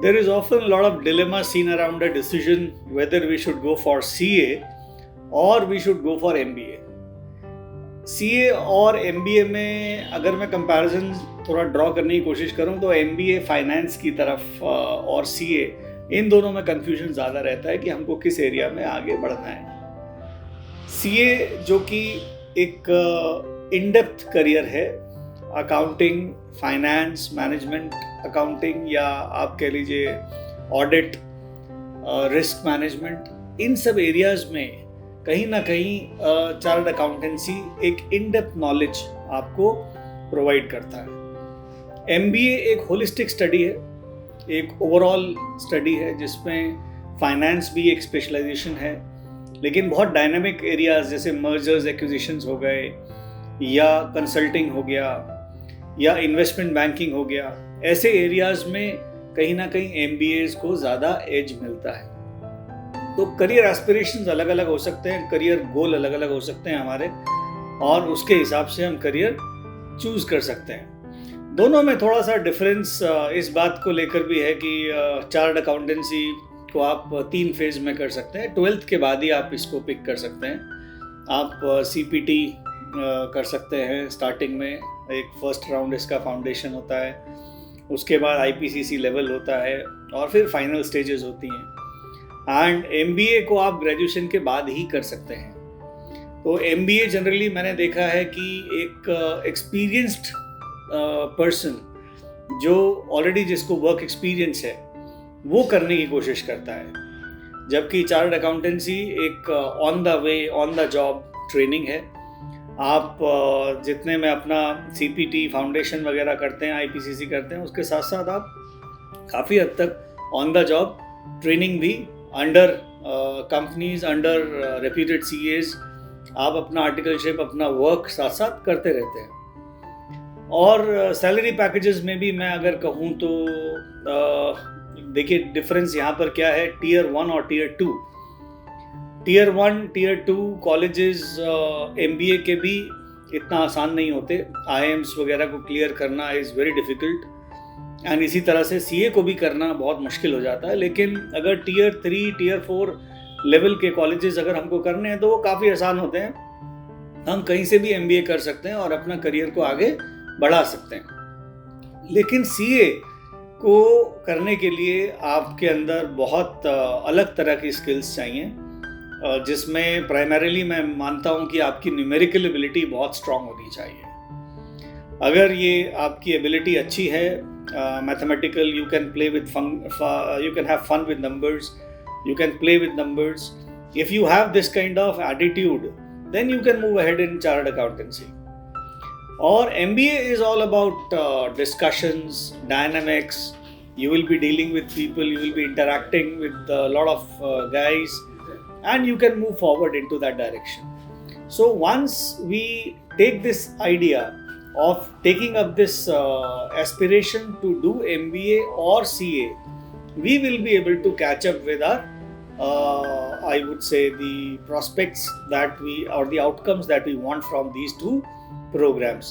There is often a lot of dilemma seen around a decision whether we should go for CA or we should go for MBA. CA और MBA में अगर मैं comparison थोड़ा draw करने की कोशिश करूं तो MBA फाइनेंस की तरफ और CA इन दोनों में कंफ्यूजन ज़्यादा रहता है कि हमको किस एरिया में आगे बढ़ना है। CA जो कि एक इन डेप्थ करियर है, अकाउंटिंग, फाइनेंस, मैनेजमेंट अकाउंटिंग या आप कह लीजिए ऑडिट, रिस्क मैनेजमेंट, इन सब एरियाज में कहीं ना कहीं चार्टर्ड अकाउंटेंसी एक इन डेप्थ नॉलेज आपको प्रोवाइड करता है। MBA एक होलिस्टिक स्टडी है, एक ओवरऑल स्टडी है जिसमें फाइनेंस भी एक स्पेशलाइजेशन है, लेकिन बहुत डायनामिक एरियाज जैसे मर्जर्स एक्विजिशंस हो गए या कंसल्टिंग हो गया या इन्वेस्टमेंट बैंकिंग हो गया, ऐसे एरियाज में कहीं ना कहीं MBAs को ज़्यादा एज मिलता है। तो करियर एस्पिरेशंस अलग अलग हो सकते हैं, करियर गोल अलग अलग हो सकते हैं हमारे, और उसके हिसाब से हम करियर चूज़ कर सकते हैं। दोनों में थोड़ा सा डिफरेंस इस बात को लेकर भी है कि चार्टर्ड अकाउंटेंसी को आप 3 फेज में कर सकते हैं। 12th के बाद ही आप इसको पिक कर सकते हैं। आप CPT कर सकते हैं स्टार्टिंग में, एक फर्स्ट राउंड इसका फाउंडेशन होता है, उसके बाद IPCC लेवल होता है और फिर फाइनल स्टेजेस होती हैं। एंड MBA को आप ग्रेजुएशन के बाद ही कर सकते हैं। तो MBA जनरली मैंने देखा है कि एक एक्सपीरियंस्ड पर्सन जो ऑलरेडी जिसको वर्क एक्सपीरियंस है वो करने की कोशिश करता है, जबकि चार्टर्ड अकाउंटेंसी एक on the way, on the job training है। आप जितने में अपना CPT फाउंडेशन वगैरह करते हैं, IPCC करते हैं, उसके साथ साथ आप काफ़ी हद तक ऑन द जॉब ट्रेनिंग भी under companies, under reputed CAs आप अपना आर्टिकलशिप, अपना वर्क साथ साथ करते रहते हैं। और सैलरी पैकेजेस में भी मैं अगर कहूँ तो देखिए डिफरेंस यहाँ पर क्या है, Tier 1 और Tier 2। Tier 1, Tier 2 colleges MBA के भी इतना आसान नहीं होते। IIMs वगैरह को क्लियर करना इज़ वेरी डिफ़िकल्ट, एंड इसी तरह से CA को भी करना बहुत मुश्किल हो जाता है। लेकिन अगर Tier 3, Tier 4 लेवल के कॉलेजेस अगर हमको करने हैं तो वो काफ़ी आसान होते हैं। हम कहीं से भी MBA कर सकते हैं और अपना करियर को आगे बढ़ा सकते हैं। लेकिन CA को करने के लिए आपके अंदर बहुत अलग तरह की स्किल्स चाहिए, जिसमें प्राइमरीली मैं मानता हूँ कि आपकी न्यूमेरिकल एबिलिटी बहुत स्ट्रांग होनी चाहिए। अगर ये आपकी एबिलिटी अच्छी है, mathematical, you can play with you can have fun with numbers, you can play with numbers. If you have this kind of attitude, then you can move ahead in chartered accountancy. Or MBA is all about discussions, dynamics. You will be dealing with people, you will be interacting with a lot of guys, and you can move forward into that direction. So once we take this idea of taking up this aspiration to do MBA or CA, we will be able to catch up with our I would say the prospects that we, or the outcomes that we want from these 2 programs.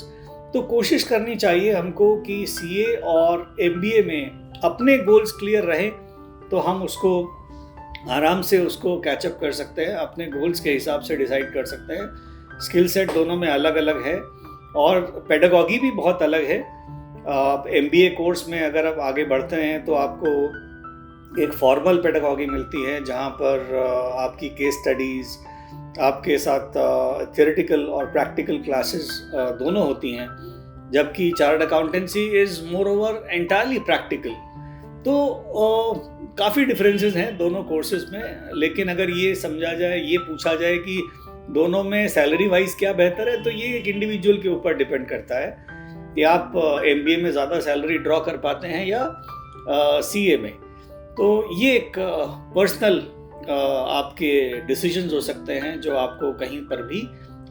तो कोशिश करनी चाहिए हमको कि CA और MBA में अपने goals clear रहें तो हम उसको आराम से उसको कैचअप कर सकते हैं, अपने गोल्स के हिसाब से डिसाइड कर सकते हैं। स्किल सेट दोनों में अलग अलग है और पेडागॉगी भी बहुत अलग है। MBA कोर्स में अगर आप आगे बढ़ते हैं तो आपको एक फॉर्मल पेडागॉगी मिलती है जहाँ पर आपकी केस स्टडीज़, आपके साथ थियोरेटिकल और प्रैक्टिकल क्लासेस दोनों होती हैं, जबकि chartered accountancy is more over entirely practical. तो काफ़ी डिफरेंसेस हैं दोनों कोर्सेज में। लेकिन अगर ये समझा जाए, ये पूछा जाए कि दोनों में सैलरी वाइज क्या बेहतर है, तो ये एक इंडिविजुअल के ऊपर डिपेंड करता है कि आप MBA में ज़्यादा सैलरी ड्रॉ कर पाते हैं या CA में। तो ये एक पर्सनल आपके डिसीजंस हो सकते हैं जो आपको कहीं पर भी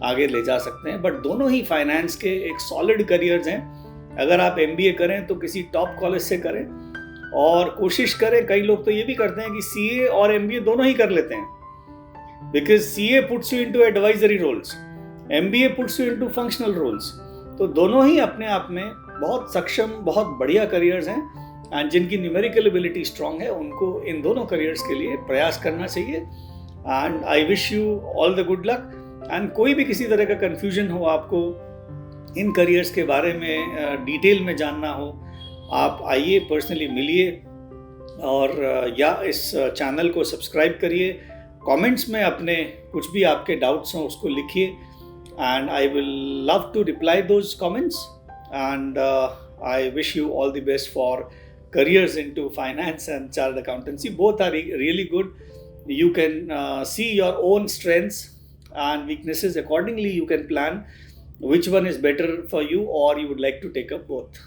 आगे ले जा सकते हैं। बट दोनों ही फाइनेंस के एक सॉलिड करियर्स हैं। अगर आप MBA करें तो किसी टॉप कॉलेज से करें और कोशिश करें, कई लोग तो ये भी करते हैं कि CA और MBA दोनों ही कर लेते हैं, because CA puts you into advisory roles, MBA puts you into functional roles. तो दोनों ही अपने आप में बहुत सक्षम, बहुत बढ़िया करियर्स हैं एंड जिनकी न्यूमेरिकल एबिलिटी स्ट्रांग है उनको इन दोनों करियर्स के लिए प्रयास करना चाहिए। And I wish you all the good luck. And कोई भी किसी तरह का कन्फ्यूजन हो, आपको इन करियर्स के बारे में डिटेल में जानना हो, आप आइए, पर्सनली मिलिए, और या इस चैनल को सब्सक्राइब करिए। कमेंट्स में अपने कुछ भी आपके डाउट्स हों उसको लिखिए, and I will love to reply those comments. And I wish you all the best for careers into finance and chartered accountancy. Both are really good. You can see your own strengths and weaknesses accordingly. You can plan which one is better for you, or you would like to take up both.